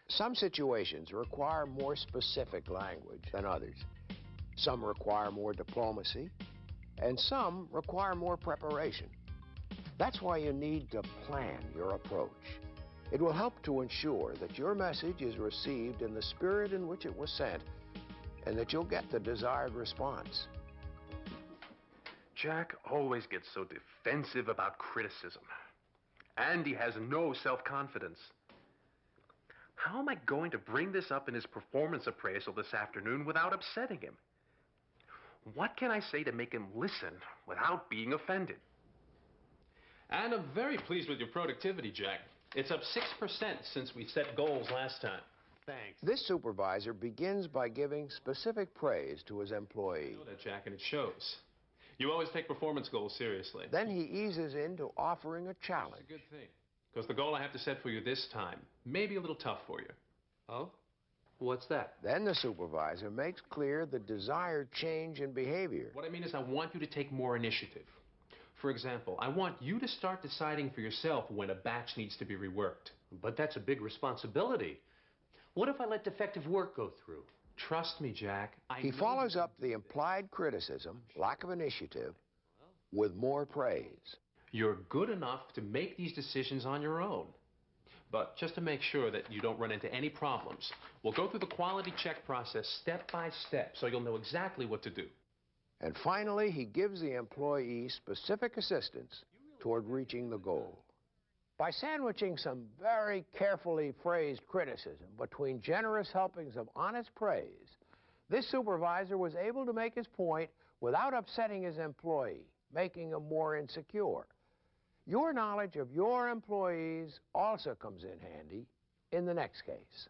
Some situations require more specific language than others. Some require more diplomacy, and some require more preparation. That's why you need to plan your approach. It will help to ensure that your message is received in the spirit in which it was sent, and that you'll get the desired response. Jack always gets so defensive about criticism. And he has no self-confidence. How am I going to bring this up in his performance appraisal this afternoon without upsetting him? What can I say to make him listen without being offended? And I'm very pleased with your productivity, Jack. It's up 6% since we set goals last time. Thanks. This supervisor begins by giving specific praise to his employee. I know that, Jack, and it shows. You always take performance goals seriously. Then he eases into offering a challenge. It's a good thing, because the goal I have to set for you this time may be a little tough for you. Oh? What's that? Then the supervisor makes clear the desired change in behavior. What I mean is I want you to take more initiative. For example, I want you to start deciding for yourself when a batch needs to be reworked. But that's a big responsibility. What if I let defective work go through? Trust me, Jack. He follows up the implied criticism, lack of initiative, with more praise. You're good enough to make these decisions on your own. But just to make sure that you don't run into any problems, we'll go through the quality check process step by step so you'll know exactly what to do. And finally, he gives the employee specific assistance toward reaching the goal. By sandwiching some very carefully phrased criticism between generous helpings of honest praise, this supervisor was able to make his point without upsetting his employee, making him more insecure. Your knowledge of your employees also comes in handy in the next case.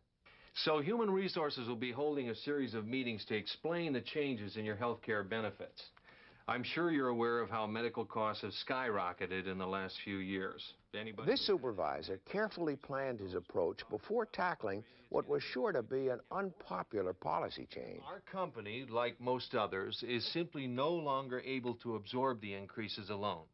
So Human Resources will be holding a series of meetings to explain the changes in your health care benefits. I'm sure you're aware of how medical costs have skyrocketed in the last few years. This supervisor carefully planned his approach before tackling what was sure to be an unpopular policy change. Our company, like most others, is simply no longer able to absorb the increases alone.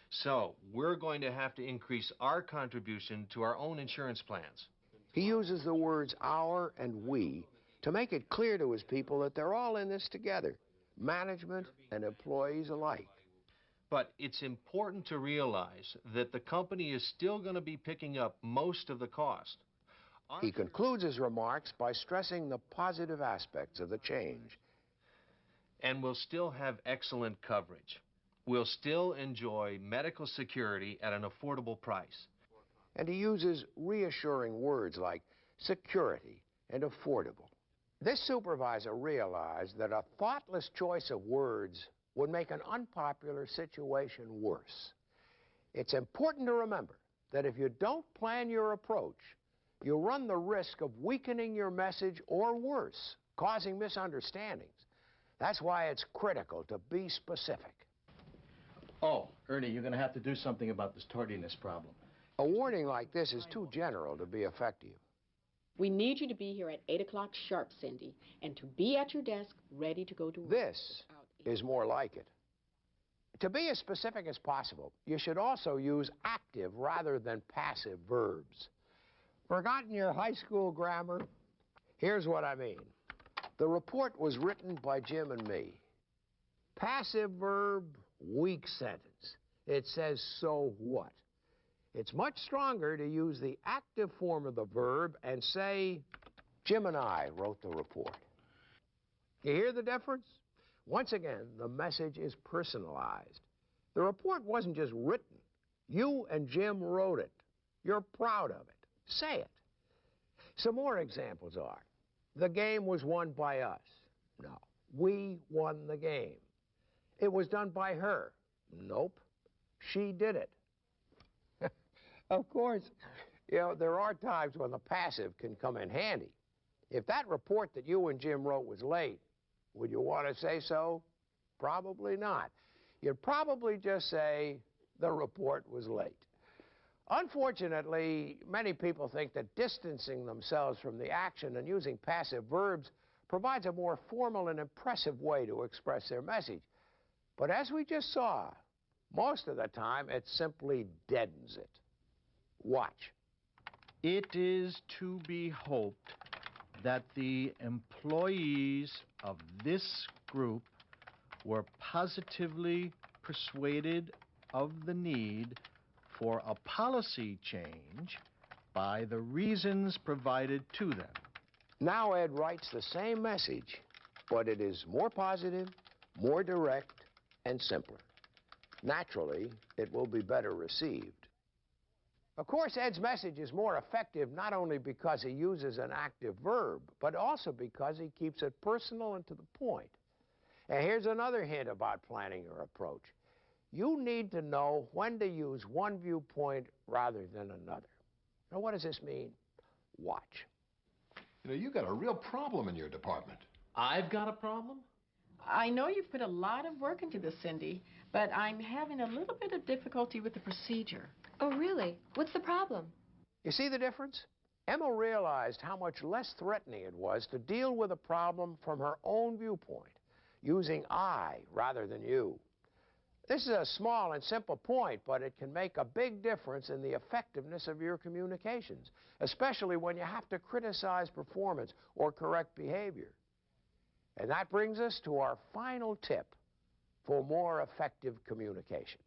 So we're going to have to increase our contribution to our own insurance plans. He uses the words our and we to make it clear to his people that they're all in this together, management and employees alike. But it's important to realize that the company is still going to be picking up most of the cost. He concludes his remarks by stressing the positive aspects of the change. And we'll still have excellent coverage. We'll still enjoy medical security at an affordable price. And he uses reassuring words like security and affordable. This supervisor realized that a thoughtless choice of words would make an unpopular situation worse. It's important to remember that if you don't plan your approach, you run the risk of weakening your message or worse, causing misunderstandings. That's why it's critical to be specific. Oh, Ernie, you're going to have to do something about this tardiness problem. A warning like this is too general to be effective. We need you to be here at 8 o'clock sharp, Cindy, and to be at your desk ready to go to work. This is more like it. To be as specific as possible, you should also use active rather than passive verbs. Forgotten your high school grammar? Here's what I mean. The report was written by Jim and me. Passive verb, weak sentence. It says, so what? It's much stronger to use the active form of the verb and say, Jim and I wrote the report. You hear the difference? Once again, the message is personalized. The report wasn't just written. You and Jim wrote it. You're proud of it. Say it. Some more examples are, the game was won by us. No, we won the game. It was done by her. Nope, she did it. Of course, you know, there are times when the passive can come in handy. If that report that you and Jim wrote was late, would you want to say so? Probably not. You'd probably just say the report was late. Unfortunately, many people think that distancing themselves from the action and using passive verbs provides a more formal and impressive way to express their message. But as we just saw, most of the time it simply deadens it. Watch. It is to be hoped that the employees of this group were positively persuaded of the need for a policy change by the reasons provided to them. Now Ed writes the same message, but it is more positive, more direct, and simpler. Naturally, it will be better received. Of course, Ed's message is more effective not only because he uses an active verb, but also because he keeps it personal and to the point. And here's another hint about planning your approach. You need to know when to use one viewpoint rather than another. Now, what does this mean? Watch. You know, you got a real problem in your department. I've got a problem? I know you've put a lot of work into this, Cindy, but I'm having a little bit of difficulty with the procedure. Oh, really? What's the problem? You see the difference? Emma realized how much less threatening it was to deal with a problem from her own viewpoint, using I rather than you. This is a small and simple point, but it can make a big difference in the effectiveness of your communications, especially when you have to criticize performance or correct behavior. And that brings us to our final tip for more effective communication.